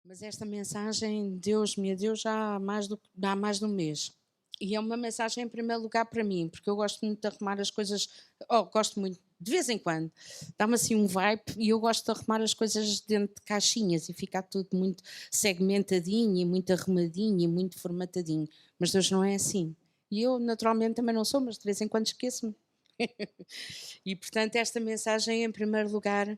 Mas esta mensagem Deus me deu já há mais de um mês. E é uma mensagem, em primeiro lugar, para mim, porque eu gosto muito de arrumar as coisas. Gosto muito, de vez em quando, dá-me assim um vibe e eu gosto de arrumar as coisas dentro de caixinhas e ficar tudo muito segmentadinho e muito arrumadinho e muito formatadinho. Mas Deus não é assim. E eu, naturalmente, também não sou, mas de vez em quando esqueço-me. E, portanto, esta mensagem, em primeiro lugar,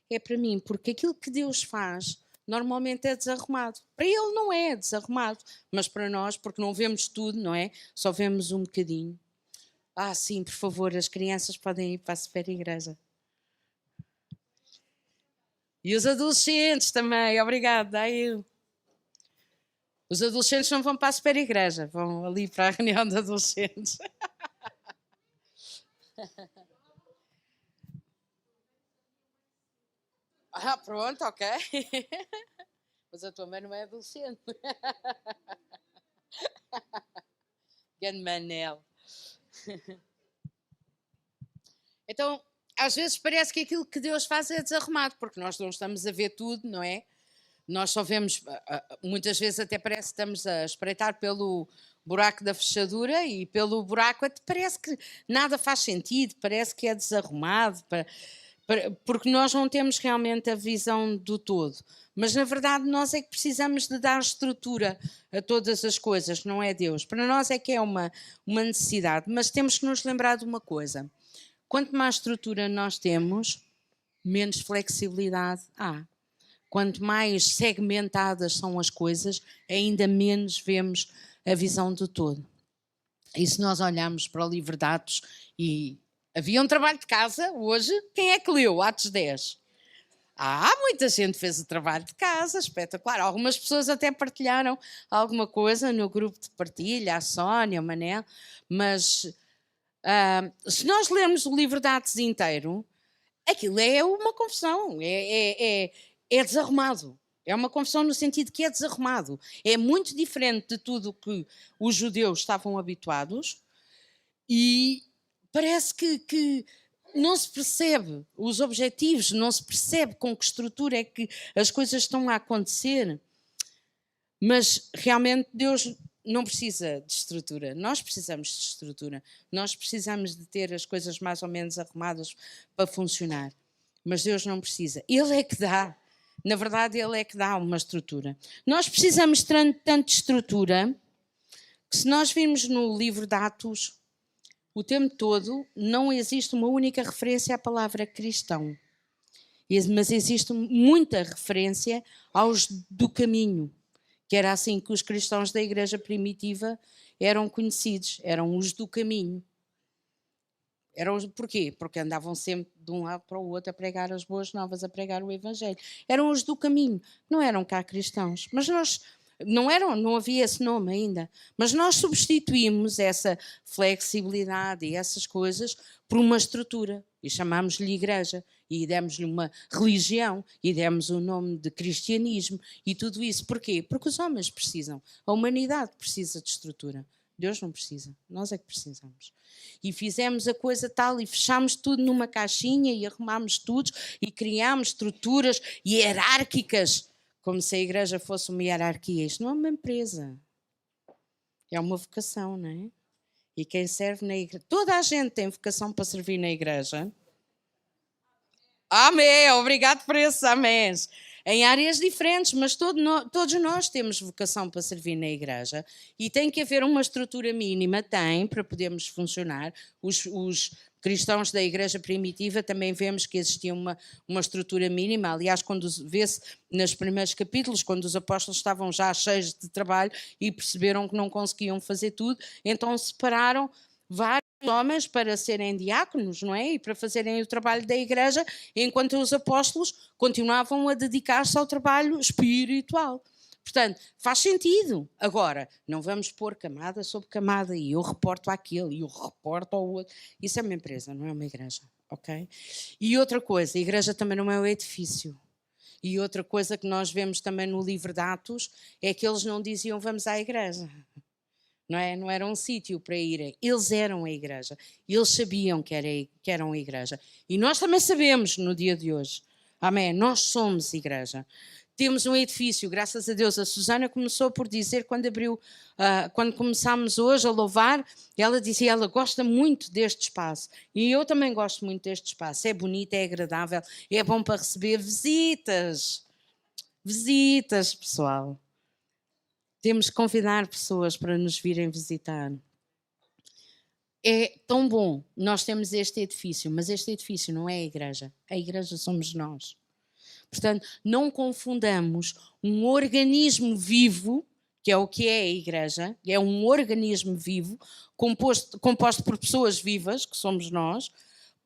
é para mim, porque aquilo que Deus faz normalmente é desarrumado. Para Ele não é desarrumado, mas para nós, porque não vemos tudo, não é? Só vemos um bocadinho. Sim, por favor, as crianças podem ir para a super igreja. E os adolescentes também, obrigado, daí. Os adolescentes não vão para a super igreja, vão ali para a reunião de adolescentes. Pronto, ok. Mas a tua mãe não é adolescente. Grande Manel. Então, às vezes parece que aquilo que Deus faz é desarrumado, porque nós não estamos a ver tudo, não é? Nós só vemos, muitas vezes até parece que estamos a espreitar pelo buraco da fechadura e pelo buraco até parece que nada faz sentido, parece que é desarrumado, porque nós não temos realmente a visão do todo. Mas, na verdade, nós é que precisamos de dar estrutura a todas as coisas, não é Deus. Para nós é que é uma necessidade, mas temos que nos lembrar de uma coisa. Quanto mais estrutura nós temos, menos flexibilidade há. Quanto mais segmentadas são as coisas, ainda menos vemos a visão do todo. E se nós olharmos para o livro de Atos e havia um trabalho de casa hoje, quem é que leu Atos 10? Muita gente fez o trabalho de casa, espetacular. Algumas pessoas até partilharam alguma coisa no grupo de partilha, a Sónia, o Manel, mas se nós lermos o livro de Atos inteiro, aquilo é uma confusão, é desarrumado. É uma confusão no sentido que é desarrumado. É muito diferente de tudo que os judeus estavam habituados e parece que não se percebe os objetivos, não se percebe com que estrutura é que as coisas estão a acontecer. Mas realmente Deus não precisa de estrutura, nós precisamos de estrutura, nós precisamos de ter as coisas mais ou menos arrumadas para funcionar, mas Deus não precisa, Ele é que dá, na verdade Ele é que dá uma estrutura. Nós precisamos de tanta estrutura que se nós virmos no livro de Atos, o tempo todo não existe uma única referência à palavra cristão, mas existe muita referência aos do caminho, que era assim que os cristãos da igreja primitiva eram conhecidos, eram os do caminho. Porquê? Porque andavam sempre de um lado para o outro a pregar as boas novas, a pregar o evangelho. Eram os do caminho, não eram cá cristãos. Mas nós, não havia esse nome ainda, mas nós substituímos essa flexibilidade e essas coisas por uma estrutura e chamámos-lhe igreja e demos-lhe uma religião e demos o nome de cristianismo e tudo isso. Porquê? Porque os homens precisam, a humanidade precisa de estrutura. Deus não precisa, nós é que precisamos. E fizemos a coisa tal e fechámos tudo numa caixinha e arrumámos tudo e criámos estruturas hierárquicas, como se a igreja fosse uma hierarquia. Isto não é uma empresa, é uma vocação, não é? E quem serve na igreja, toda a gente tem vocação para servir na igreja. Amém, obrigado por esses améns. Em áreas diferentes, mas todos nós temos vocação para servir na igreja e tem que haver uma estrutura mínima, para podermos funcionar. Os cristãos da igreja primitiva também vemos que existia uma estrutura mínima. Aliás, quando vê-se nos primeiros capítulos, quando os apóstolos estavam já cheios de trabalho e perceberam que não conseguiam fazer tudo, então separaram vários homens para serem diáconos, não é? E para fazerem o trabalho da igreja, enquanto os apóstolos continuavam a dedicar-se ao trabalho espiritual. Portanto, faz sentido. Agora, não vamos pôr camada sobre camada e eu reporto àquele e eu reporto ao outro. Isso é uma empresa, não é uma igreja, ok? E outra coisa, a igreja também não é um edifício. E outra coisa que nós vemos também no livro de Atos é que eles não diziam vamos à igreja. Não era um sítio para irem, eles eram a igreja, eles sabiam que eram a igreja. E nós também sabemos no dia de hoje, amém, nós somos igreja. Temos um edifício, graças a Deus. A Susana começou por dizer, quando começámos hoje a louvar, ela dizia, ela gosta muito deste espaço. E eu também gosto muito deste espaço. É bonito, é agradável, é bom para receber visitas. Visitas, pessoal. Temos que convidar pessoas para nos virem visitar. É tão bom. Nós temos este edifício, mas este edifício não é a igreja. A igreja somos nós. Portanto, não confundamos um organismo vivo, que é o que é a igreja, é um organismo vivo, composto por pessoas vivas, que somos nós,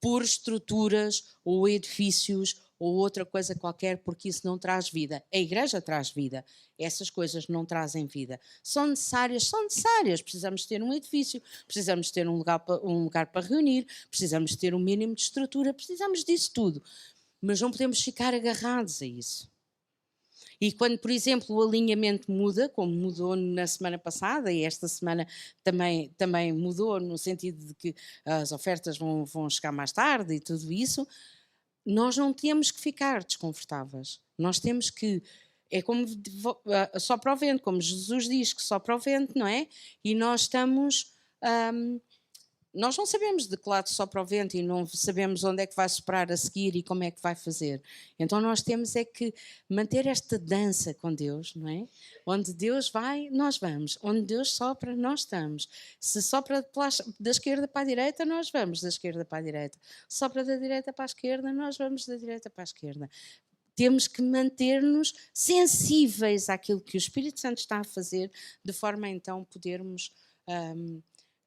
por estruturas ou edifícios ou outra coisa qualquer, porque isso não traz vida. A igreja traz vida. Essas coisas não trazem vida. São necessárias. Precisamos ter um edifício, precisamos ter um lugar para reunir, precisamos ter um mínimo de estrutura, precisamos disso tudo. Mas não podemos ficar agarrados a isso. E quando, por exemplo, o alinhamento muda, como mudou na semana passada, e esta semana também mudou, no sentido de que as ofertas vão chegar mais tarde e tudo isso, nós não temos que ficar desconfortáveis. Nós temos que... É como sopra o vento, como Jesus diz que sopra o vento, não é? E nós estamos... nós não sabemos de que lado sopra o vento e não sabemos onde é que vai soprar a seguir e como é que vai fazer. Então nós temos é que manter esta dança com Deus, não é? Onde Deus vai, nós vamos. Onde Deus sopra, nós estamos. Se sopra da esquerda para a direita, nós vamos da esquerda para a direita. Se sopra da direita para a esquerda, nós vamos da direita para a esquerda. Temos que manter-nos sensíveis àquilo que o Espírito Santo está a fazer, de forma a então podermos...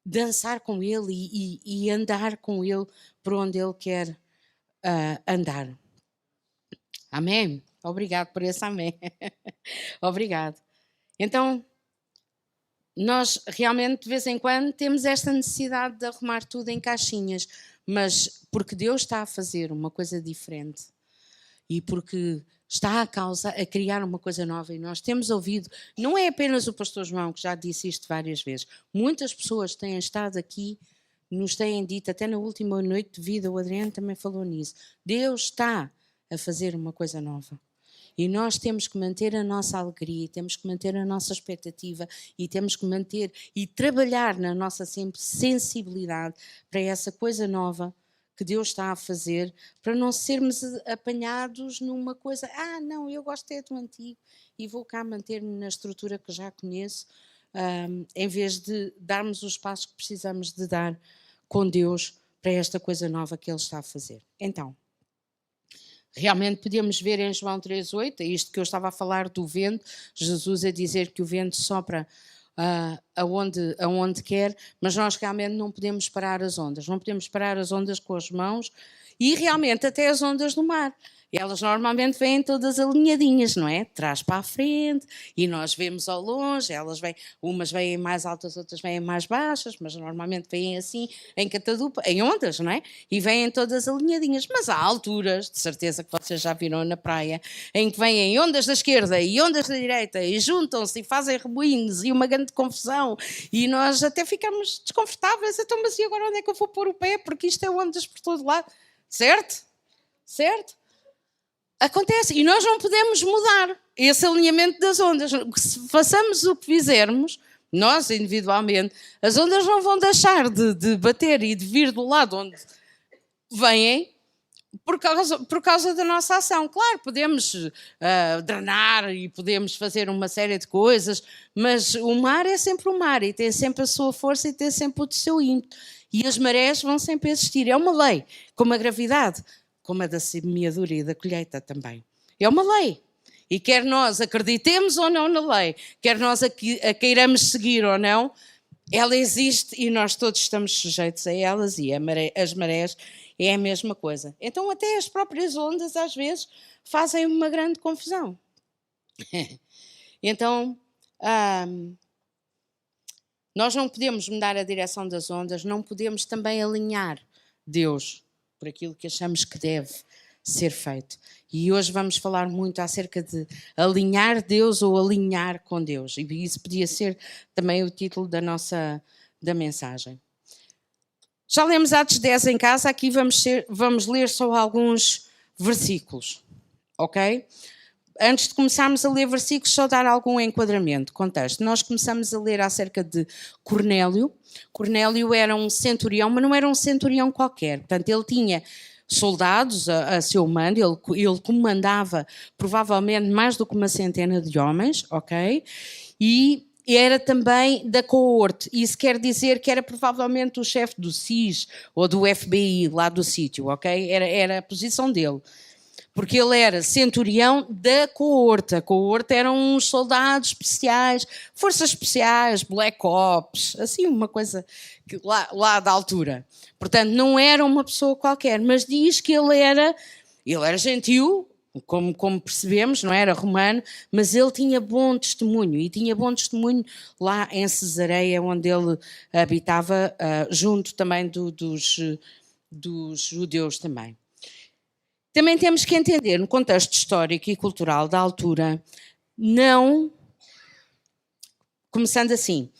dançar com Ele e andar com Ele por onde Ele quer andar. Amém? Obrigado por esse amém. Obrigado. Então, nós realmente de vez em quando temos esta necessidade de arrumar tudo em caixinhas, mas porque Deus está a fazer uma coisa diferente e porque está a criar uma coisa nova e nós temos ouvido, não é apenas o pastor João que já disse isto várias vezes, muitas pessoas têm estado aqui, nos têm dito, até na última noite de vida, o Adriano também falou nisso, Deus está a fazer uma coisa nova. E nós temos que manter a nossa alegria, temos que manter a nossa expectativa e temos que manter e trabalhar na nossa sensibilidade para essa coisa nova que Deus está a fazer, para não sermos apanhados numa coisa, não, eu gosto do antigo e vou cá manter-me na estrutura que já conheço, em vez de darmos os passos que precisamos de dar com Deus para esta coisa nova que Ele está a fazer. Então, realmente podemos ver em João 3,8, é isto que eu estava a falar do vento, Jesus a dizer que o vento sopra aonde quer, mas nós realmente não podemos parar as ondas, não podemos parar as ondas com as mãos e realmente até as ondas do mar. Elas normalmente vêm todas alinhadinhas, não é? De trás para a frente e nós vemos ao longe, umas vêm mais altas, outras vêm mais baixas, mas normalmente vêm assim em catadupa, em ondas, não é? E vêm todas alinhadinhas, mas há alturas, de certeza que vocês já viram na praia, em que vêm ondas da esquerda e ondas da direita e juntam-se e fazem rebuinhos e uma grande confusão e nós até ficamos desconfortáveis, então mas e agora onde é que eu vou pôr o pé? Porque isto é ondas por todo lado, certo? Certo? Acontece, e nós não podemos mudar esse alinhamento das ondas. Se façamos o que fizermos, nós individualmente, as ondas não vão deixar de bater e de vir do lado onde vêm por causa da nossa ação. Claro, podemos drenar e podemos fazer uma série de coisas, mas o mar é sempre o mar e tem sempre a sua força e tem sempre o seu ímpeto. E as marés vão sempre existir. É uma lei, como a gravidade, como a da semeadura e da colheita também. É uma lei. E quer nós acreditemos ou não na lei, quer nós a queiramos seguir ou não, ela existe e nós todos estamos sujeitos a elas e as marés é a mesma coisa. Então até as próprias ondas às vezes fazem uma grande confusão. Então, nós não podemos mudar a direção das ondas, não podemos também alinhar Deus por aquilo que achamos que deve ser feito. E hoje vamos falar muito acerca de alinhar Deus ou alinhar com Deus. E isso podia ser também o título da mensagem. Já lemos Atos 10 em casa, aqui vamos ler só alguns versículos, ok? antes de começarmos a ler versículos, só dar algum enquadramento, contexto. Nós começamos a ler acerca de Cornélio. Cornélio era um centurião, mas não era um centurião qualquer. Portanto, ele tinha soldados a seu mando, ele comandava provavelmente mais do que uma centena de homens, ok? E era também da coorte. Isso quer dizer que era provavelmente o chefe do SIS ou do FBI lá do sítio, ok? Era a posição dele. Porque ele era centurião da coorte. A coorte eram uns soldados especiais, forças especiais, Black Ops, assim uma coisa lá da altura. Portanto, não era uma pessoa qualquer, mas diz que ele era gentil, como percebemos, não era romano, mas ele tinha bom testemunho, e tinha bom testemunho lá em Cesareia, onde ele habitava, junto também dos judeus também. Também temos que entender, no contexto histórico e cultural da altura, começando assim,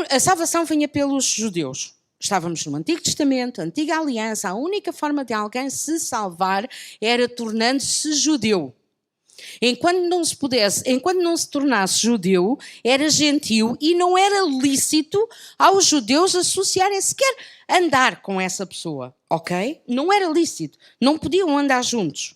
a salvação vinha pelos judeus. Estávamos no Antigo Testamento, Antiga Aliança, a única forma de alguém se salvar era tornando-se judeu. Enquanto não se tornasse judeu, era gentio e não era lícito aos judeus associarem sequer andar com essa pessoa, ok? Não era lícito, não podiam andar juntos.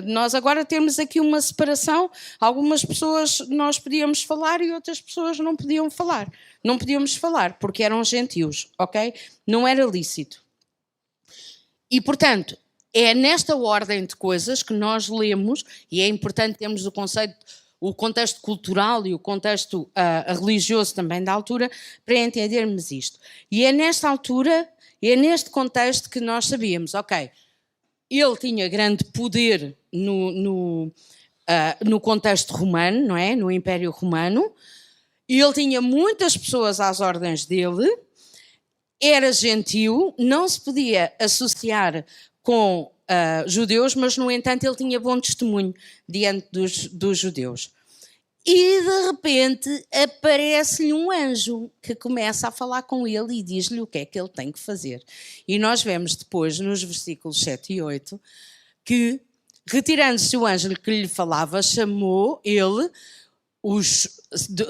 Nós agora temos aqui uma separação, algumas pessoas nós podíamos falar e outras pessoas não podiam falar. Não podíamos falar porque eram gentios, ok? Não era lícito. E, portanto, é nesta ordem de coisas que nós lemos, e é importante termos o contexto cultural e o contexto religioso também da altura, para entendermos isto. E é nesta altura, é neste contexto que nós sabíamos, ok, ele tinha grande poder no contexto romano, não é? No Império Romano, e ele tinha muitas pessoas às ordens dele, era gentio, não se podia associar com judeus, mas, no entanto, ele tinha bom testemunho diante dos judeus. E, de repente, aparece-lhe um anjo que começa a falar com ele e diz-lhe o que é que ele tem que fazer. E nós vemos depois, nos versículos 7 e 8, que, retirando-se o anjo que lhe falava, chamou ele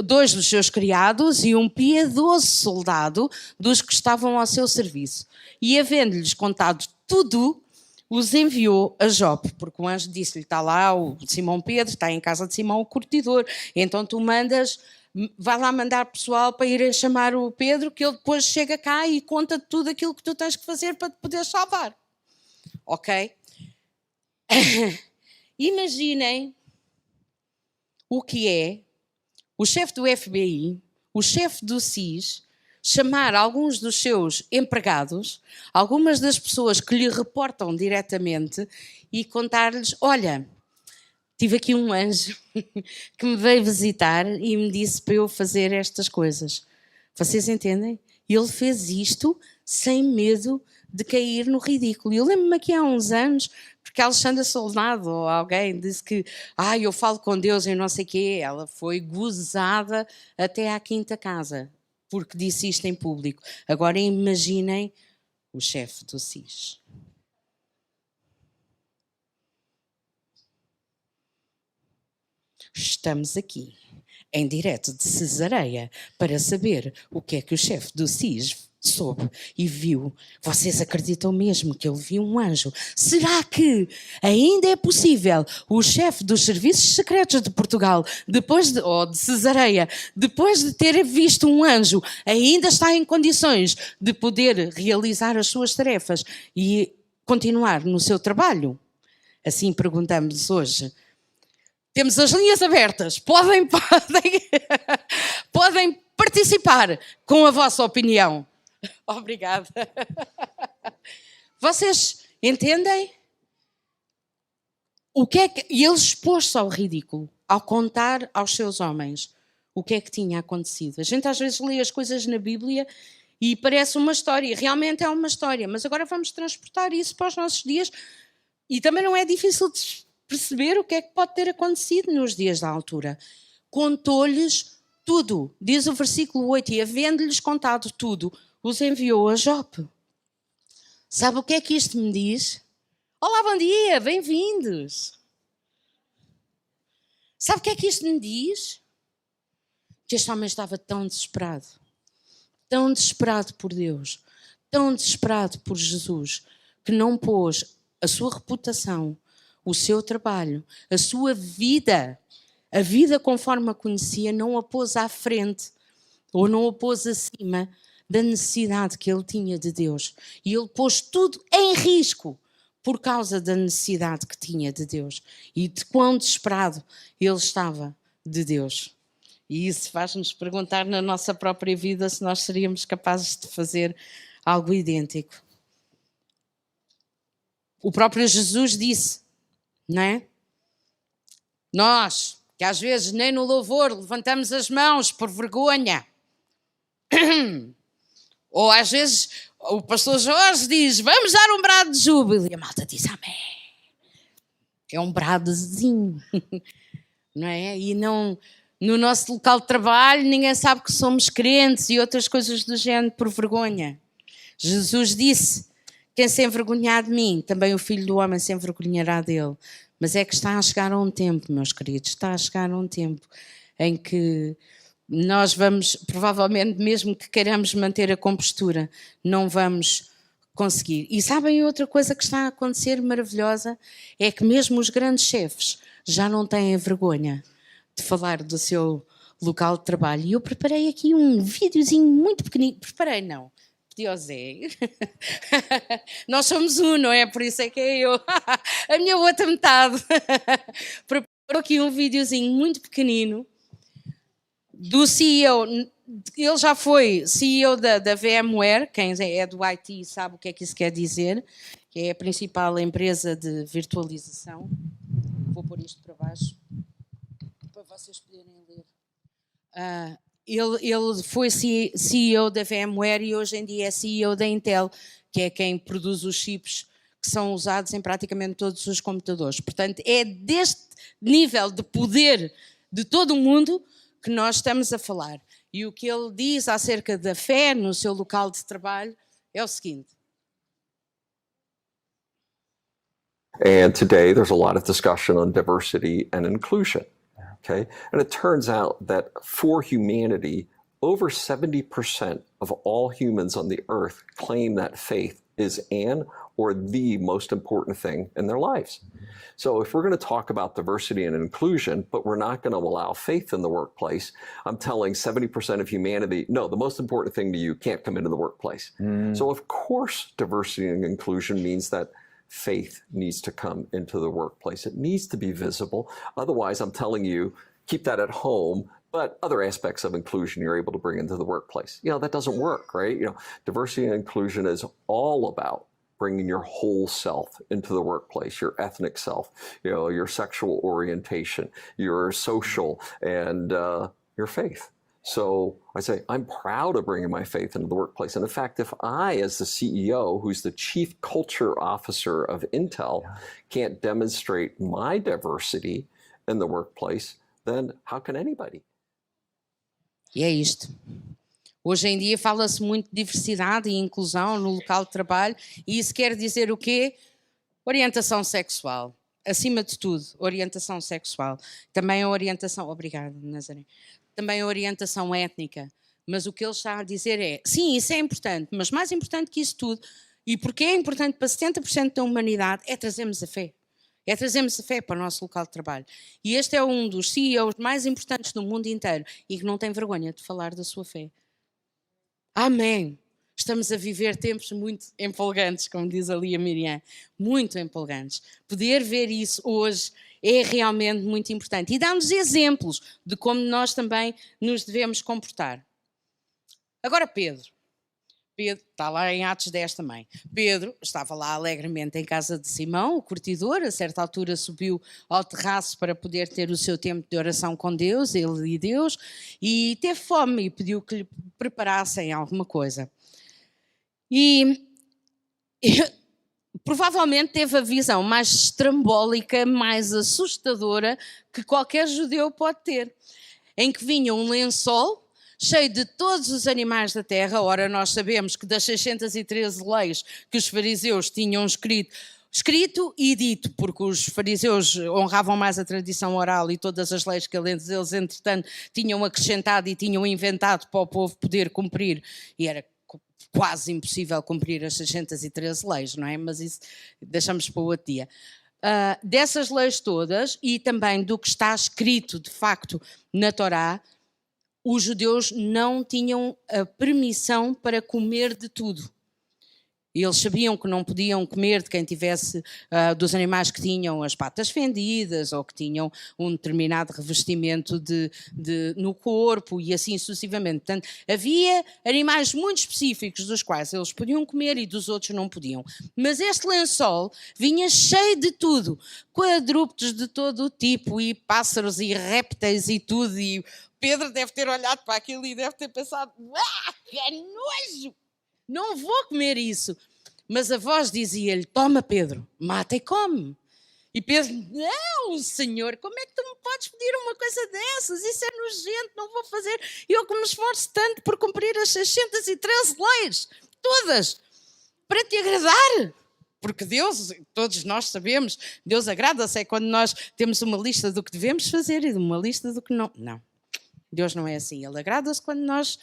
dois dos seus criados e um piedoso soldado dos que estavam ao seu serviço. E, havendo-lhes contado tudo, os enviou a Jope, porque o anjo disse-lhe, está lá o Simão Pedro, está em casa de Simão o curtidor, então tu vai lá mandar pessoal para irem chamar o Pedro, que ele depois chega cá e conta tudo aquilo que tu tens que fazer para te poder salvar. Ok? Imaginem o que é o chefe do FBI, o chefe do SIS, chamar alguns dos seus empregados, algumas das pessoas que lhe reportam diretamente e contar-lhes, olha, tive aqui um anjo que me veio visitar e me disse para eu fazer estas coisas. Vocês entendem? Ele fez isto sem medo de cair no ridículo. Eu lembro-me aqui há uns anos, porque a Alexandra Soldado ou alguém disse que eu falo com Deus e não sei o quê. Ela foi gozada até à quinta casa, porque disse isto em público. Agora imaginem o chefe do SIS. Estamos aqui, em direto de Cesareia, para saber o que é que o chefe do SIS soube e viu. Vocês acreditam mesmo que ele viu um anjo? Será que ainda é possível o chefe dos serviços secretos de Portugal, ou de Cesareia, depois de ter visto um anjo, ainda está em condições de poder realizar as suas tarefas e continuar no seu trabalho? Assim perguntamos hoje. Temos as linhas abertas, podem participar com a vossa opinião. Obrigada. Vocês entendem? O que é que... E ele expôs-se ao ridículo, ao contar aos seus homens o que é que tinha acontecido. A gente às vezes lê as coisas na Bíblia e parece uma história, realmente é uma história, mas agora vamos transportar isso para os nossos dias e também não é difícil de perceber o que é que pode ter acontecido nos dias da altura. Contou-lhes tudo, diz o versículo 8, e havendo-lhes contado tudo, os enviou a Jope. Sabe o que é que isto me diz? Olá, bom dia, bem-vindos. Sabe o que é que isto me diz? Que este homem estava tão desesperado por Deus, tão desesperado por Jesus, que não pôs a sua reputação, o seu trabalho, a sua vida, a vida conforme a conhecia, não a pôs à frente, ou não a pôs acima da necessidade que ele tinha de Deus. E ele pôs tudo em risco por causa da necessidade que tinha de Deus e de quão desesperado ele estava de Deus. E isso faz-nos perguntar na nossa própria vida se nós seríamos capazes de fazer algo idêntico. O próprio Jesus disse, não é? Nós, que às vezes nem no louvor levantamos as mãos por vergonha, ou às vezes o pastor Jorge diz, vamos dar um brado de júbilo, e a malta diz, amém. É um bradozinho, não é? E não, no nosso local de trabalho ninguém sabe que somos crentes e outras coisas do género por vergonha. Jesus disse, quem se envergonhar de mim, também o Filho do Homem se envergonhará dele. Mas é que está a chegar a um tempo, meus queridos, está a chegar a um tempo em que nós vamos, provavelmente, mesmo que queiramos manter a compostura, não vamos conseguir. E sabem outra coisa que está a acontecer maravilhosa? É que mesmo os grandes chefes já não têm vergonha de falar do seu local de trabalho. E eu preparei aqui um videozinho muito pequenino. Preparei, não. Pedi ao Zé. Nós somos um, não é? Por isso é que é eu. A minha outra metade. Preparou aqui um videozinho muito pequenino do CEO. Ele já foi CEO da VMware, quem é do IT sabe o que é que isso quer dizer, que é a principal empresa de virtualização. Vou pôr isto para baixo, para vocês poderem ler. Ele foi CEO da VMware e hoje em dia é CEO da Intel, que é quem produz os chips que são usados em praticamente todos os computadores. Portanto, é deste nível de poder de todo o mundo que nós estamos a falar. E o que ele diz acerca da fé no seu local de trabalho é o seguinte. And today there's a lot of discussion on diversity and inclusion. Okay? And it turns out that for humanity, over 70% of all humans on the earth claim that faith is an or the most important thing in their lives. So if we're going to talk about diversity and inclusion, but we're not going to allow faith in the workplace, I'm telling 70% of humanity, no, the most important thing to you can't come into the workplace. So of course, diversity and inclusion means that faith needs to come into the workplace. It needs to be visible. Otherwise, I'm telling you, keep that at home, but other aspects of inclusion you're able to bring into the workplace. That doesn't work, right? Diversity and inclusion is all about bringing your whole self into the workplace, your ethnic self, your sexual orientation, your social, and your faith. So I say, I'm proud of bringing my faith into the workplace. And in fact, if I, as the CEO, who's the chief culture officer of Intel, can't demonstrate my diversity in the workplace, then how can anybody? E é isto. Hoje em dia fala-se muito de diversidade e inclusão no local de trabalho e isso quer dizer o quê? Orientação sexual. Acima de tudo, orientação sexual. Também a orientação... Obrigada, Nazaré. Também a orientação étnica. Mas o que ele está a dizer é, sim, isso é importante, mas mais importante que isso tudo, e porque é importante para 70% da humanidade, é trazermos a fé. É trazermos a fé para o nosso local de trabalho. E este é um dos CEOs mais importantes do mundo inteiro e que não tem vergonha de falar da sua fé. Amém. Estamos a viver tempos muito empolgantes, como diz ali a Miriam. Muito empolgantes. Poder ver isso hoje é realmente muito importante. E dá-nos exemplos de como nós também nos devemos comportar. Agora Pedro está lá em Atos 10 também. Pedro estava lá alegremente em casa de Simão, o curtidor, a certa altura subiu ao terraço para poder ter o seu tempo de oração com Deus, ele e Deus, e teve fome e pediu que lhe preparassem alguma coisa. E provavelmente teve a visão mais estrambólica, mais assustadora que qualquer judeu pode ter, em que vinha um lençol cheio de todos os animais da terra. Ora, nós sabemos que das 613 leis que os fariseus tinham escrito, escrito e dito, porque os fariseus honravam mais a tradição oral e todas as leis que eles entretanto, tinham acrescentado e tinham inventado para o povo poder cumprir, e era quase impossível cumprir as 613 leis, não é? Mas isso deixamos para o outro dia. Dessas leis todas e também do que está escrito de facto na Torá, os judeus não tinham a permissão para comer de tudo. E eles sabiam que não podiam comer de quem tivesse, dos animais que tinham as patas fendidas ou que tinham um determinado revestimento no corpo e assim sucessivamente. Portanto, havia animais muito específicos dos quais eles podiam comer e dos outros não podiam. Mas este lençol vinha cheio de tudo, quadrúpedes de todo o tipo e pássaros e répteis e tudo. E Pedro deve ter olhado para aquilo e deve ter pensado: que nojo! Não vou comer isso. Mas a voz dizia-lhe: toma, Pedro, mata e come. E Pedro: não, Senhor, como é que tu me podes pedir uma coisa dessas? Isso é nojento, não vou fazer. Eu que me esforço tanto por cumprir as 613 leis, todas, para te agradar. Porque Deus, todos nós sabemos, Deus agrada-se é quando nós temos uma lista do que devemos fazer e uma lista do que não. Não, Deus não é assim. Ele agrada-se quando nós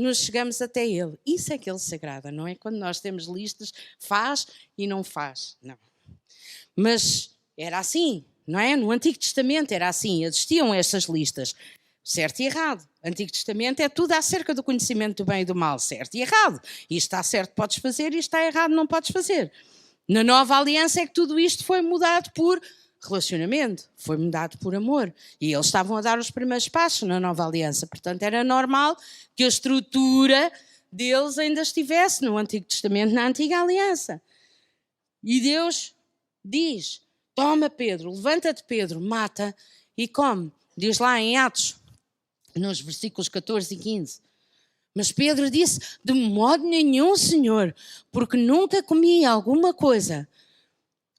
nos chegamos até Ele. Isso é que Ele se agrada, não é? Quando nós temos listas, faz e não faz. Não. Mas era assim, não é? No Antigo Testamento era assim, existiam estas listas. Certo e errado. Antigo Testamento é tudo acerca do conhecimento do bem e do mal. Certo e errado. Isto está certo, podes fazer. Isto está errado, não podes fazer. Na Nova Aliança é que tudo isto foi mudado por relacionamento, foi mudado por amor. E eles estavam a dar os primeiros passos na Nova Aliança. Portanto, era normal que a estrutura deles ainda estivesse no Antigo Testamento, na Antiga Aliança. E Deus diz: toma, Pedro, levanta-te, Pedro, mata e come. Diz lá em Atos, nos versículos 14 e 15. Mas Pedro disse: de modo nenhum, Senhor, porque nunca comi alguma coisa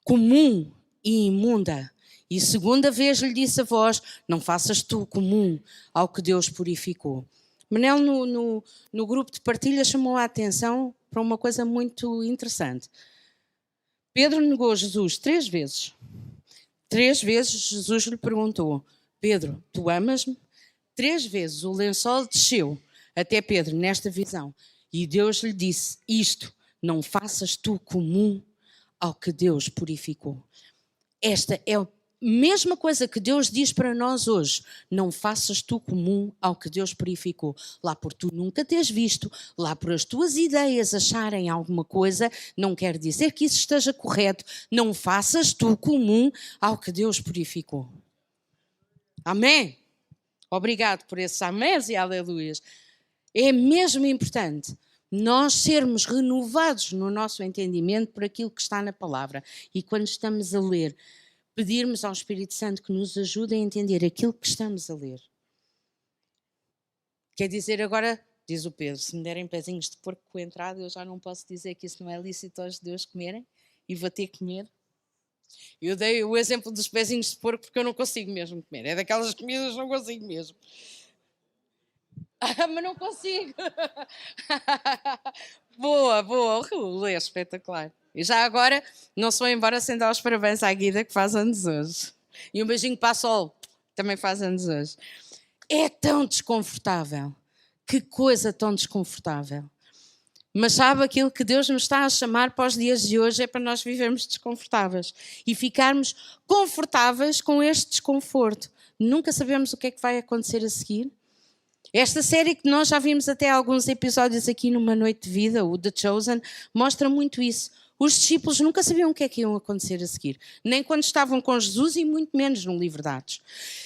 comum e imunda. E segunda vez lhe disse a voz: não faças tu comum ao que Deus purificou. Manel, no grupo de partilha, chamou a atenção para uma coisa muito interessante. Pedro negou Jesus 3 vezes. 3 vezes Jesus lhe perguntou: Pedro, tu amas-me? 3 vezes o lençol desceu até Pedro nesta visão. E Deus lhe disse isto: não faças tu comum ao que Deus purificou. Esta é a mesma coisa que Deus diz para nós hoje: não faças tu comum ao que Deus purificou. Lá por tu nunca teres visto, lá por as tuas ideias acharem alguma coisa, não quer dizer que isso esteja correto. Não faças tu comum ao que Deus purificou. Amém? Obrigado por esses améns e aleluias. É mesmo importante nós sermos renovados no nosso entendimento por aquilo que está na palavra. E quando estamos a ler, pedirmos ao Espírito Santo que nos ajude a entender aquilo que estamos a ler. Quer dizer agora, diz o Pedro, se me derem pezinhos de porco com entrada, eu já não posso dizer que isso não é lícito aos judeus comerem e vou ter que comer. Eu dei o exemplo dos pezinhos de porco porque eu não consigo mesmo comer. É daquelas comidas que não consigo mesmo. Mas não consigo. Boa, boa. O é espetacular. E já agora, não se vão embora sem dar os parabéns à Guida, que faz anos hoje. E um beijinho para a Sol, também faz anos hoje. É tão desconfortável. Que coisa tão desconfortável. Mas sabe, aquilo que Deus nos está a chamar para os dias de hoje é para nós vivermos desconfortáveis e ficarmos confortáveis com este desconforto. Nunca sabemos o que é que vai acontecer a seguir. Esta série que nós já vimos até alguns episódios aqui numa Noite de Vida, o The Chosen, mostra muito isso. Os discípulos nunca sabiam o que é que iam acontecer a seguir, nem quando estavam com Jesus e muito menos no livro de Atos.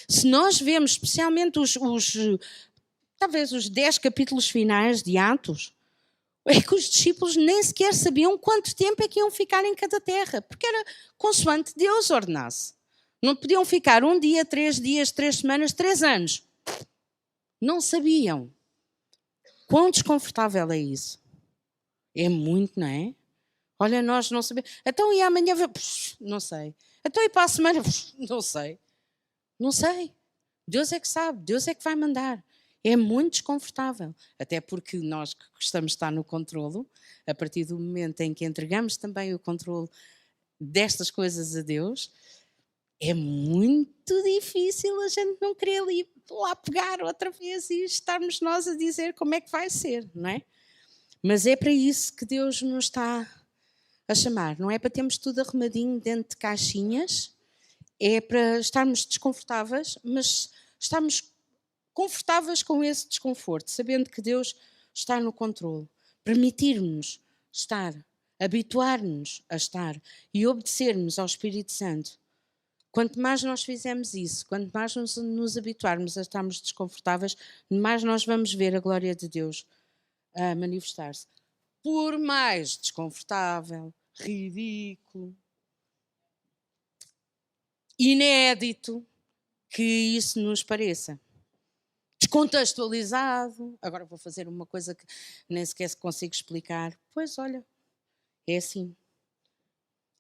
Se nós vemos especialmente talvez os 10 capítulos finais de Atos, é que os discípulos nem sequer sabiam quanto tempo é que iam ficar em cada terra, porque era consoante Deus ordenasse. Não podiam ficar 1 dia, 3 dias, 3 semanas, 3 anos. Não sabiam. Quão desconfortável é isso? É muito, não é? Olha, nós não sabemos. Então, e amanhã? Não sei. Então, e para a semana? Não sei. Não sei. Deus é que sabe. Deus é que vai mandar. É muito desconfortável. Até porque nós que gostamos de estar no controlo, a partir do momento em que entregamos também o controlo destas coisas a Deus, é muito difícil a gente não querer ir lá pegar outra vez e estarmos nós a dizer como é que vai ser, não é? Mas é para isso que Deus nos está a chamar. Não é para termos tudo arrumadinho dentro de caixinhas, é para estarmos desconfortáveis, mas estarmos confortáveis com esse desconforto, sabendo que Deus está no controle. Permitir-nos estar, habituar-nos a estar e obedecermos ao Espírito Santo. Quanto mais nós fizermos isso, quanto mais nos habituarmos a estarmos desconfortáveis, mais nós vamos ver a glória de Deus a manifestar-se. Por mais desconfortável, ridículo, inédito que isso nos pareça. Descontextualizado. Agora vou fazer uma coisa que nem sequer consigo explicar. Pois olha, é assim.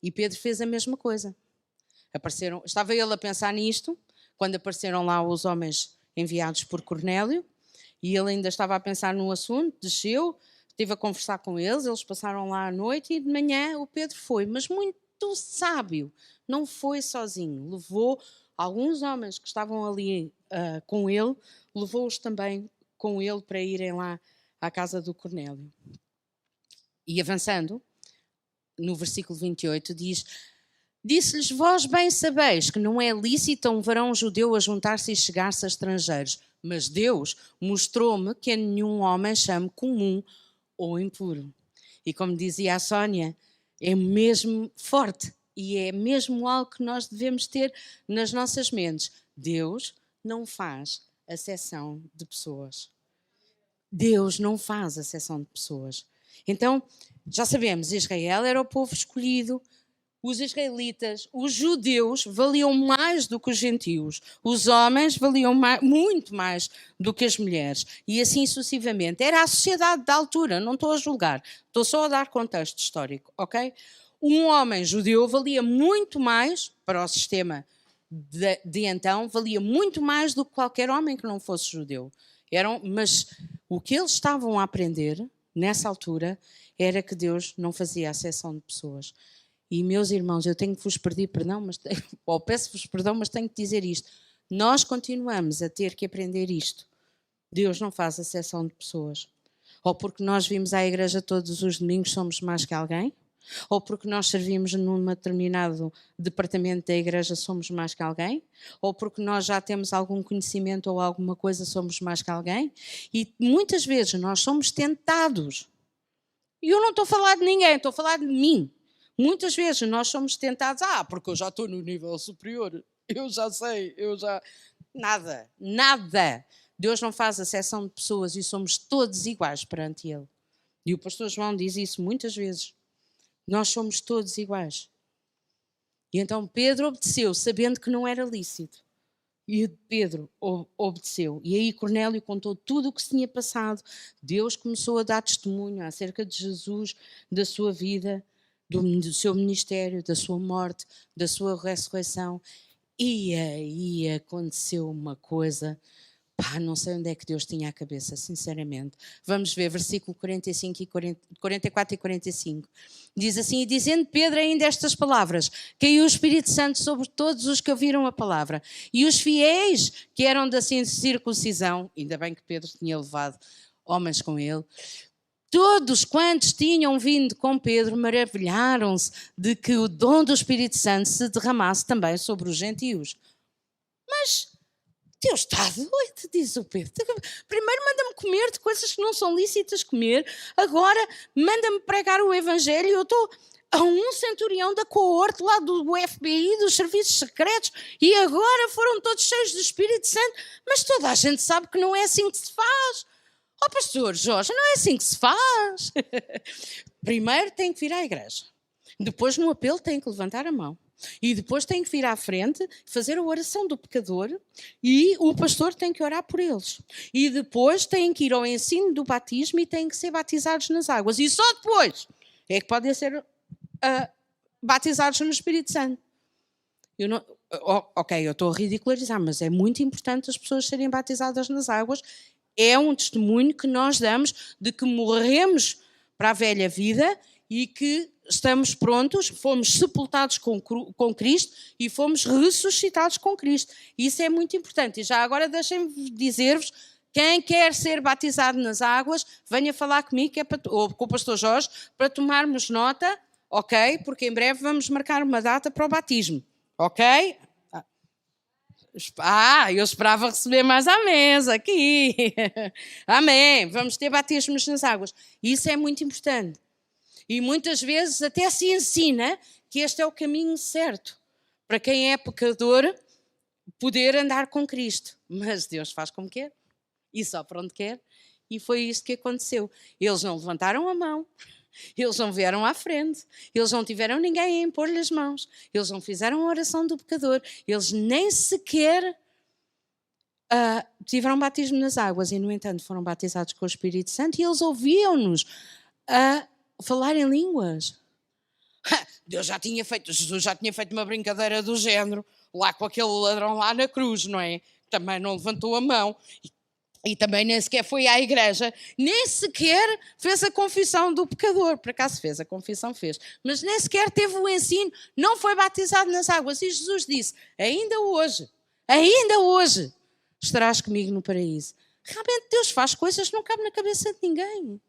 E Pedro fez a mesma coisa. Estava ele a pensar nisto, quando apareceram lá os homens enviados por Cornélio, e ele ainda estava a pensar no assunto, desceu, esteve a conversar com eles passaram lá à noite e de manhã o Pedro foi, mas muito sábio, não foi sozinho, levou alguns homens que estavam ali com ele, levou-os também com ele para irem lá à casa do Cornélio. E avançando, no versículo 28 diz: disse-lhes, vós bem sabeis que não é lícito a um varão judeu ajuntar-se e chegar-se a estrangeiros, mas Deus mostrou-me que a nenhum homem chame comum ou impuro. E como dizia a Sónia, é mesmo forte e é mesmo algo que nós devemos ter nas nossas mentes. Deus não faz acepção de pessoas. Deus não faz acepção de pessoas. Então, já sabemos, Israel era o povo escolhido, os israelitas, os judeus valiam mais do que os gentios, os homens valiam muito mais do que as mulheres e assim sucessivamente. Era a sociedade da altura, não estou a julgar, estou só a dar contexto histórico, ok? Um homem judeu valia muito mais, para o sistema de então, valia muito mais do que qualquer homem que não fosse judeu. Mas o que eles estavam a aprender nessa altura era que Deus não fazia acepção de pessoas. E, meus irmãos, eu tenho que vos pedir perdão, ou peço-vos perdão, mas tenho que dizer isto. Nós continuamos a ter que aprender isto. Deus não faz acepção de pessoas. Ou porque nós vimos à igreja todos os domingos somos mais que alguém, ou porque nós servimos num determinado departamento da igreja somos mais que alguém, ou porque nós já temos algum conhecimento ou alguma coisa somos mais que alguém. E muitas vezes nós somos tentados. E eu não estou a falar de ninguém, estou a falar de mim. Muitas vezes nós somos tentados, porque eu já estou no nível superior, eu já sei, Nada. Deus não faz acepção de pessoas e somos todos iguais perante Ele. E o pastor João diz isso muitas vezes. Nós somos todos iguais. E então Pedro obedeceu, sabendo que não era lícito. E Pedro obedeceu. E aí Cornélio contou tudo o que se tinha passado. Deus começou a dar testemunho acerca de Jesus, da sua vida, do seu ministério, da sua morte, da sua ressurreição. E aí aconteceu uma coisa, não sei onde é que Deus tinha a cabeça, sinceramente. Vamos ver, versículo 44 e 45. Diz assim, e dizendo Pedro ainda estas palavras, caiu o Espírito Santo sobre todos os que ouviram a palavra. E os fiéis que eram da circuncisão, ainda bem que Pedro tinha levado homens com ele, todos quantos tinham vindo com Pedro maravilharam-se de que o dom do Espírito Santo se derramasse também sobre os gentios. Mas Deus está doido, diz o Pedro. Primeiro manda-me comer de coisas que não são lícitas comer, agora manda-me pregar o Evangelho. Eu estou a um centurião da coorte lá do FBI, dos serviços secretos, e agora foram todos cheios do Espírito Santo. Mas toda a gente sabe que não é assim que se faz. Pastor Jorge, não é assim que se faz. Primeiro tem que vir à igreja. Depois no apelo tem que levantar a mão. E depois tem que vir à frente, fazer a oração do pecador e o pastor tem que orar por eles. E depois tem que ir ao ensino do batismo e têm que ser batizados nas águas. E só depois é que podem ser batizados no Espírito Santo. Eu estou a ridicularizar, mas é muito importante as pessoas serem batizadas nas águas. É um testemunho que nós damos de que morremos para a velha vida e que estamos prontos, fomos sepultados com Cristo e fomos ressuscitados com Cristo. Isso é muito importante. E já agora deixem-me dizer-vos, quem quer ser batizado nas águas, venha falar comigo, ou com o pastor Jorge, para tomarmos nota, ok? Porque em breve vamos marcar uma data para o batismo, ok? Eu esperava receber mais amém aqui. Amém. Vamos ter batismos nas águas. Isso é muito importante. E muitas vezes até se ensina que este é o caminho certo para quem é pecador poder andar com Cristo. Mas Deus faz como quer e só para onde quer. E foi isto que aconteceu. Eles não levantaram a mão, eles não vieram à frente, eles não tiveram ninguém a impor-lhe as mãos, eles não fizeram a oração do pecador, eles nem sequer tiveram batismo nas águas e, no entanto, foram batizados com o Espírito Santo e eles ouviam-nos a falar em línguas. Jesus já tinha feito uma brincadeira do género, lá com aquele ladrão lá na cruz, não é? Também não levantou a mão e também nem sequer foi à igreja, nem sequer fez a confissão do pecador. Por acaso fez, a confissão fez, mas nem sequer teve o ensino, não foi batizado nas águas. E Jesus disse, ainda hoje, estarás comigo no paraíso. Realmente Deus faz coisas que não cabem na cabeça de ninguém.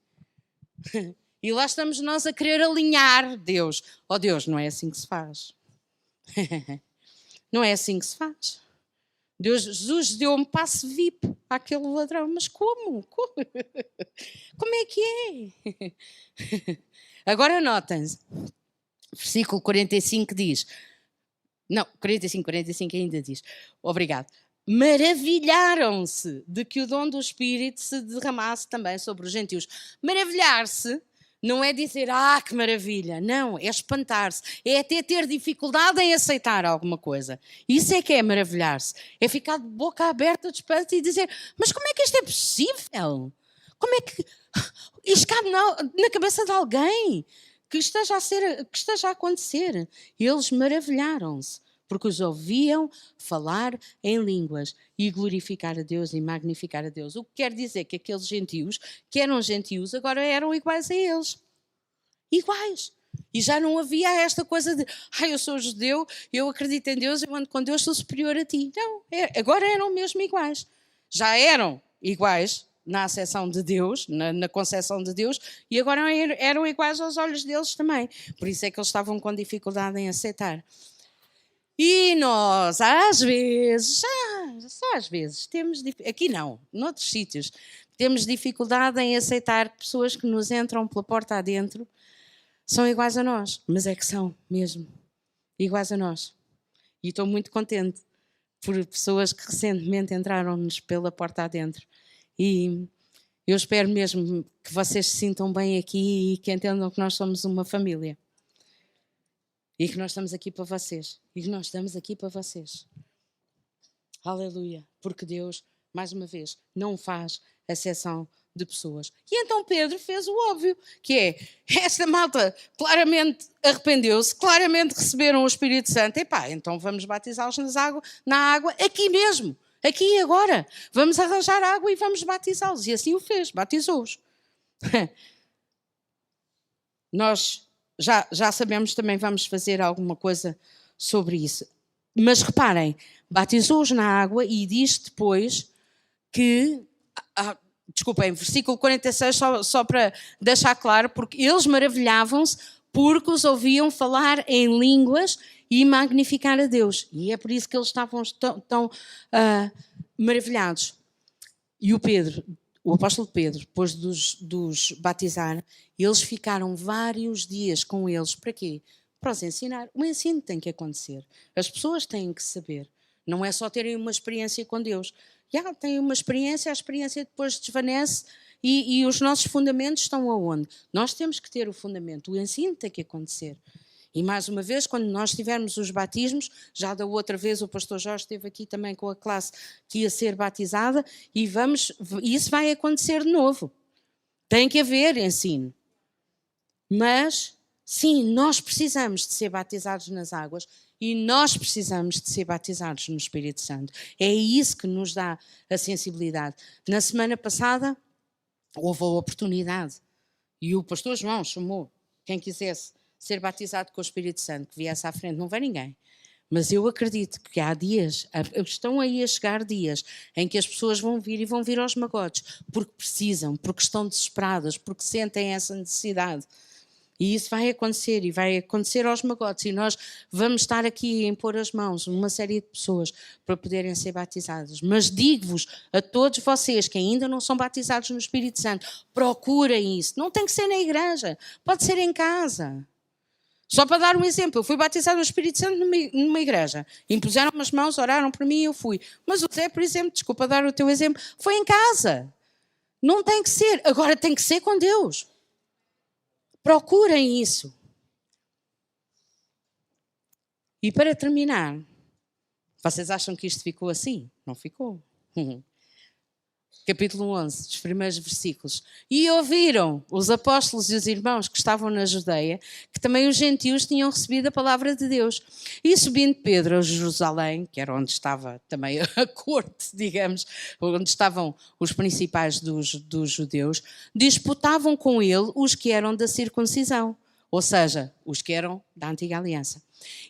E lá estamos nós a querer alinhar Deus. Oh Deus, não é assim que se faz. Não é assim que se faz. Jesus deu um passe VIP àquele ladrão. Mas como? Como é que é? Agora notem-se. Versículo 45 diz... Não, 45 ainda diz. Obrigado. Maravilharam-se de que o dom do Espírito se derramasse também sobre os gentios. Maravilhar-se não é dizer, que maravilha. Não, é espantar-se. É até ter dificuldade em aceitar alguma coisa. Isso é que é maravilhar-se. É ficar de boca aberta de espanto e dizer, mas como é que isto é possível? Como é que isto cabe na cabeça de alguém que esteja a acontecer? E eles maravilharam-se, porque os ouviam falar em línguas e glorificar a Deus e magnificar a Deus. O que quer dizer que aqueles gentios, que eram gentios, agora eram iguais a eles. Iguais. E já não havia esta coisa de, eu sou judeu, eu acredito em Deus, eu ando com Deus, sou superior a ti. Não, agora eram mesmo iguais. Já eram iguais na acessão de Deus, na concepção de Deus, e agora eram iguais aos olhos deles também. Por isso é que eles estavam com dificuldade em aceitar. E nós, às vezes, só às vezes, aqui não, noutros sítios, temos dificuldade em aceitar que pessoas que nos entram pela porta adentro são iguais a nós, mas é que são mesmo iguais a nós. E estou muito contente por pessoas que recentemente entraram-nos pela porta adentro. E eu espero mesmo que vocês se sintam bem aqui e que entendam que nós somos uma família. E que nós estamos aqui para vocês. Aleluia. Porque Deus, mais uma vez, não faz exceção de pessoas. E então Pedro fez o óbvio, que é, esta malta claramente arrependeu-se, claramente receberam o Espírito Santo. Então vamos batizá-los na água aqui mesmo, aqui e agora. Vamos arranjar água e vamos batizá-los. E assim o fez, batizou-os. Nós já sabemos também, vamos fazer alguma coisa sobre isso. Mas reparem, batizou-os na água e diz depois que... desculpem, versículo 46, só para deixar claro, porque eles maravilhavam-se porque os ouviam falar em línguas e magnificar a Deus. E é por isso que eles estavam tão maravilhados. E o apóstolo Pedro, depois de os batizar, eles ficaram vários dias com eles. Para quê? Para os ensinar. O ensino tem que acontecer. As pessoas têm que saber. Não é só terem uma experiência com Deus. Têm uma experiência, a experiência depois desvanece e os nossos fundamentos estão aonde? Nós temos que ter o fundamento. O ensino tem que acontecer. E mais uma vez, quando nós tivermos os batismos, já da outra vez o pastor Jorge esteve aqui também com a classe que ia ser batizada e isso vai acontecer de novo. Tem que haver ensino. Mas, sim, nós precisamos de ser batizados nas águas e nós precisamos de ser batizados no Espírito Santo. É isso que nos dá a sensibilidade. Na semana passada houve a oportunidade e o pastor João chamou quem quisesse ser batizado com o Espírito Santo, que viesse à frente, não vem ninguém. Mas eu acredito que há dias, estão aí a chegar dias em que as pessoas vão vir aos magotes, porque precisam, porque estão desesperadas, porque sentem essa necessidade. E isso vai acontecer, e vai acontecer aos magotes, e nós vamos estar aqui a impor as mãos numa série de pessoas para poderem ser batizadas. Mas digo-vos a todos vocês que ainda não são batizados no Espírito Santo, procurem isso. Não tem que ser na igreja, pode ser em casa. Só para dar um exemplo, eu fui batizado no Espírito Santo numa igreja. Impuseram-me as mãos, oraram por mim e eu fui. Mas o Zé, por exemplo, desculpa dar o teu exemplo, foi em casa. Não tem que ser, agora tem que ser com Deus. Procurem isso. E para terminar, vocês acham que isto ficou assim? Não ficou. Capítulo 11, os primeiros versículos. E ouviram os apóstolos e os irmãos que estavam na Judeia, que também os gentios tinham recebido a palavra de Deus. E subindo Pedro a Jerusalém, que era onde estava também a corte, digamos, onde estavam os principais dos judeus, disputavam com ele os que eram da circuncisão, ou seja, os que eram da antiga aliança.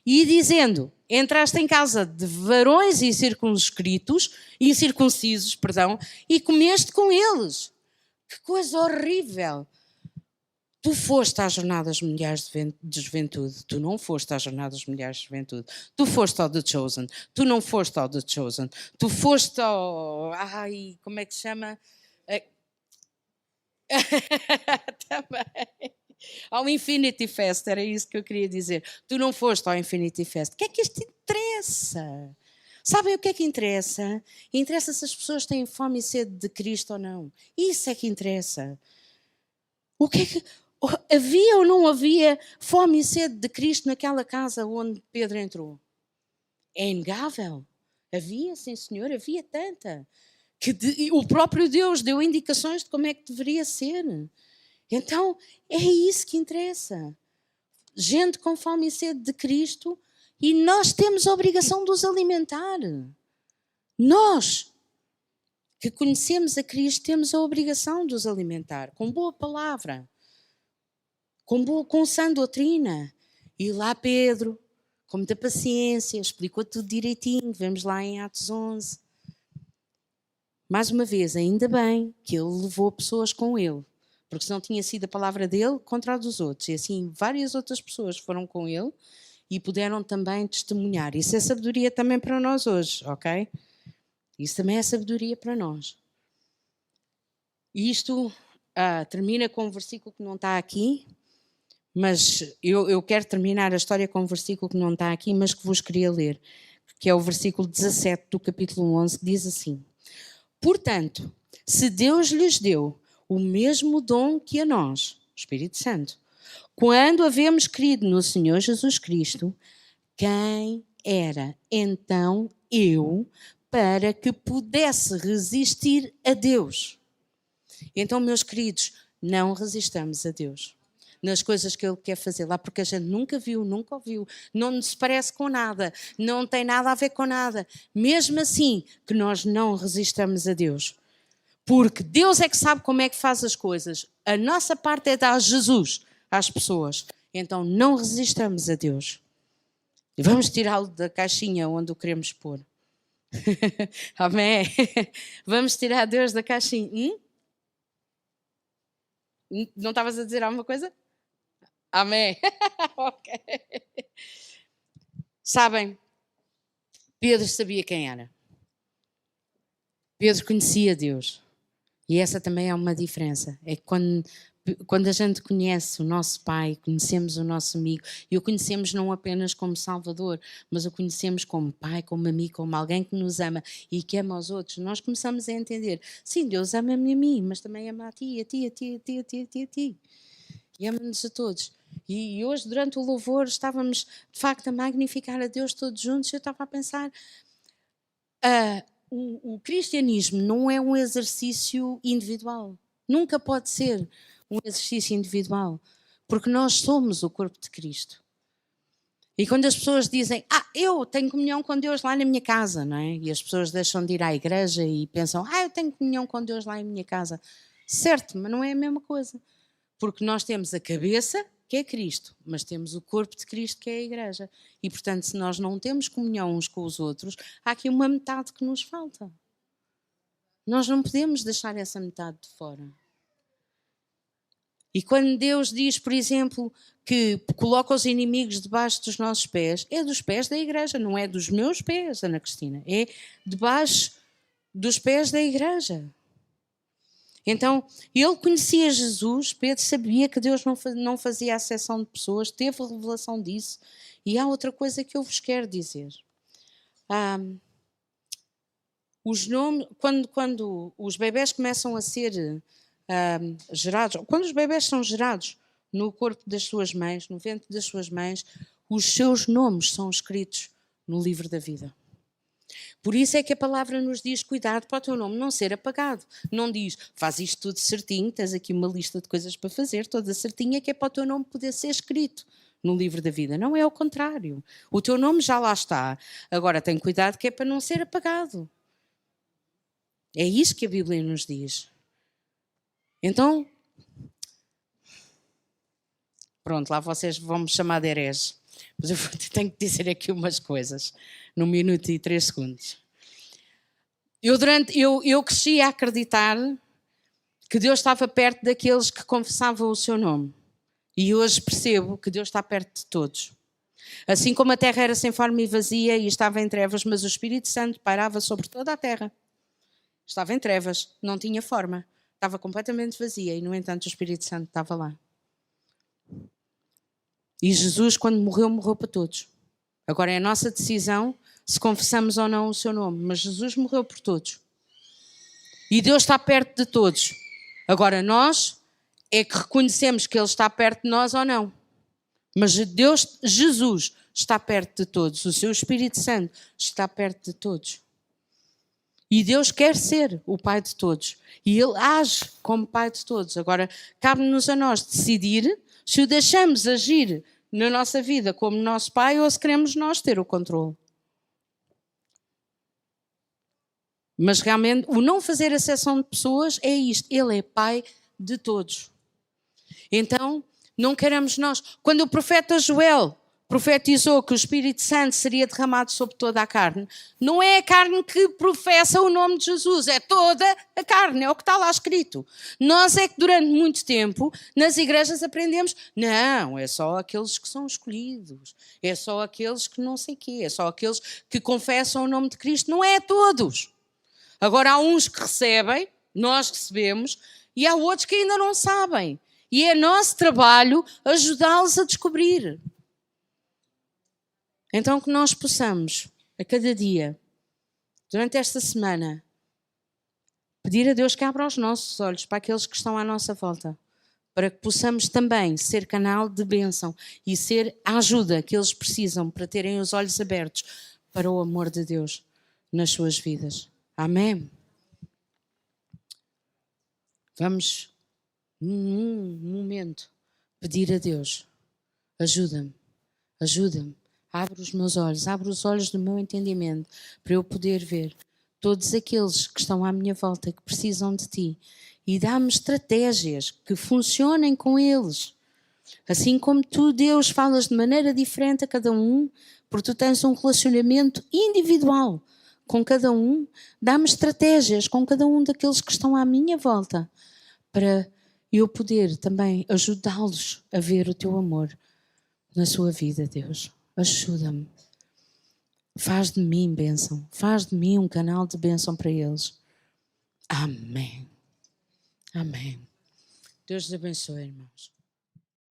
E dizendo, entraste em casa de varões incircuncisos, e comeste com eles. Que coisa horrível! Tu foste às jornadas mundiais de juventude, tu não foste às jornadas mundiais de juventude, tu foste ao The Chosen, tu não foste ao The Chosen, tu foste ao... Ai, como é que se chama? Também. Ao Infinity Fest, era isso que eu queria dizer. Tu não foste ao Infinity Fest. O que é que isto interessa? Sabem o que é que interessa? Interessa se as pessoas têm fome e sede de Cristo ou não. Isso é que interessa. O que é que... Havia ou não havia fome e sede de Cristo naquela casa onde Pedro entrou? É inegável. Havia, sim senhor, havia tanta. O próprio Deus deu indicações de como é que deveria ser. Então, é isso que interessa. Gente com fome e sede de Cristo, e nós temos a obrigação de os alimentar. Nós, que conhecemos a Cristo, temos a obrigação de os alimentar, com boa palavra, com sã doutrina. E lá Pedro, com muita paciência, explicou tudo direitinho, vemos lá em Atos 11. Mais uma vez, ainda bem que ele levou pessoas com ele, porque senão tinha sido a palavra dele contra a dos outros. E assim várias outras pessoas foram com ele e puderam também testemunhar. Isso é sabedoria também para nós hoje, ok? Isso também é sabedoria para nós. E isto termina com um versículo que não está aqui, mas eu quero terminar a história com um versículo que não está aqui, mas que vos queria ler, que é o versículo 17 do capítulo 11, que diz assim: portanto, se Deus lhes deu o mesmo dom que a nós, o Espírito Santo, quando havemos crido no Senhor Jesus Cristo, quem era então eu para que pudesse resistir a Deus? Então, meus queridos, não resistamos a Deus nas coisas que Ele quer fazer lá, porque a gente nunca viu, nunca ouviu, não se parece com nada, não tem nada a ver com nada. Mesmo assim, que nós não resistamos a Deus. Porque Deus é que sabe como é que faz as coisas. A nossa parte é dar Jesus às pessoas. Então não resistamos a Deus. Vamos tirá-lo da caixinha onde o queremos pôr. Amém? Vamos tirar Deus da caixinha. Não estavas a dizer alguma coisa? Amém? Ok. Sabem, Pedro sabia quem era. Pedro conhecia Deus. E essa também é uma diferença. É que quando a gente conhece o nosso Pai, conhecemos o nosso amigo, e o conhecemos não apenas como Salvador, mas o conhecemos como Pai, como amigo, como alguém que nos ama e que ama aos outros, nós começamos a entender, sim, Deus ama-me a mim, mas também ama a ti, a ti, a ti, a ti, a ti, a ti, a ti. E ama-nos a todos. E hoje, durante o louvor, estávamos, de facto, a magnificar a Deus todos juntos. Eu estava a pensar... O cristianismo não é um exercício individual. Nunca pode ser um exercício individual. Porque nós somos o corpo de Cristo. E quando as pessoas dizem, eu tenho comunhão com Deus lá na minha casa, não é? E as pessoas deixam de ir à igreja e pensam, eu tenho comunhão com Deus lá em minha casa. Certo, mas não é a mesma coisa. Porque nós temos a cabeça, que é Cristo, mas temos o corpo de Cristo, que é a igreja. E, portanto, se nós não temos comunhão uns com os outros, há aqui uma metade que nos falta. Nós não podemos deixar essa metade de fora. E quando Deus diz, por exemplo, que coloca os inimigos debaixo dos nossos pés, é dos pés da igreja, não é dos meus pés, Ana Cristina, é debaixo dos pés da igreja. Então, ele conhecia Jesus, Pedro sabia que Deus não fazia acepção de pessoas, teve a revelação disso. E há outra coisa que eu vos quero dizer. Os nomes, quando os bebés começam a ser gerados, quando os bebés são gerados no corpo das suas mães, no ventre das suas mães, os seus nomes são escritos no livro da vida. Por isso é que a palavra nos diz, cuidado para o teu nome não ser apagado. Não diz, faz isto tudo certinho, tens aqui uma lista de coisas para fazer, toda certinha, que é para o teu nome poder ser escrito no livro da vida. Não é o contrário. O teu nome já lá está. Agora tem cuidado que é para não ser apagado. É isso que a Bíblia nos diz. Então, pronto, lá vocês vão me chamar de herege. Mas eu tenho que dizer aqui umas coisas, num minuto e 3 segundos. Eu cresci a acreditar que Deus estava perto daqueles que confessavam o seu nome. E hoje percebo que Deus está perto de todos. Assim como a terra era sem forma e vazia e estava em trevas, mas o Espírito Santo pairava sobre toda a terra. Estava em trevas, não tinha forma. Estava completamente vazia e, no entanto, o Espírito Santo estava lá. E Jesus, quando morreu, morreu para todos. Agora é a nossa decisão se confessamos ou não o seu nome. Mas Jesus morreu por todos. E Deus está perto de todos. Agora nós é que reconhecemos que Ele está perto de nós ou não. Mas Jesus está perto de todos. O seu Espírito Santo está perto de todos. E Deus quer ser o Pai de todos. E Ele age como Pai de todos. Agora, cabe-nos a nós decidir se o deixamos agir na nossa vida como nosso Pai ou se queremos nós ter o controle. Mas realmente, o não fazer exceção de pessoas é isto. Ele é Pai de todos. Então, não queremos nós. Quando o profeta Joel profetizou que o Espírito Santo seria derramado sobre toda a carne, não é a carne que professa o nome de Jesus, é toda a carne, é o que está lá escrito. Nós é que durante muito tempo nas igrejas aprendemos, não, é só aqueles que são escolhidos, é só aqueles que não sei quê, é só aqueles que confessam o nome de Cristo, não é a todos. Agora há uns que recebem, nós recebemos, e há outros que ainda não sabem. E é nosso trabalho ajudá-los a descobrir. Então que nós possamos, a cada dia, durante esta semana, pedir a Deus que abra os nossos olhos para aqueles que estão à nossa volta, para que possamos também ser canal de bênção e ser a ajuda que eles precisam para terem os olhos abertos para o amor de Deus nas suas vidas. Amém? Vamos, num momento, pedir a Deus, ajuda-me, ajuda-me. Abre os meus olhos, abre os olhos do meu entendimento para eu poder ver todos aqueles que estão à minha volta que precisam de ti e dá-me estratégias que funcionem com eles. Assim como tu, Deus, falas de maneira diferente a cada um, porque tu tens um relacionamento individual com cada um, dá-me estratégias com cada um daqueles que estão à minha volta para eu poder também ajudá-los a ver o teu amor na sua vida, Deus. Ajuda-me. Faz de mim bênção. Faz de mim um canal de bênção para eles. Amém. Amém. Deus te abençoe, irmãos.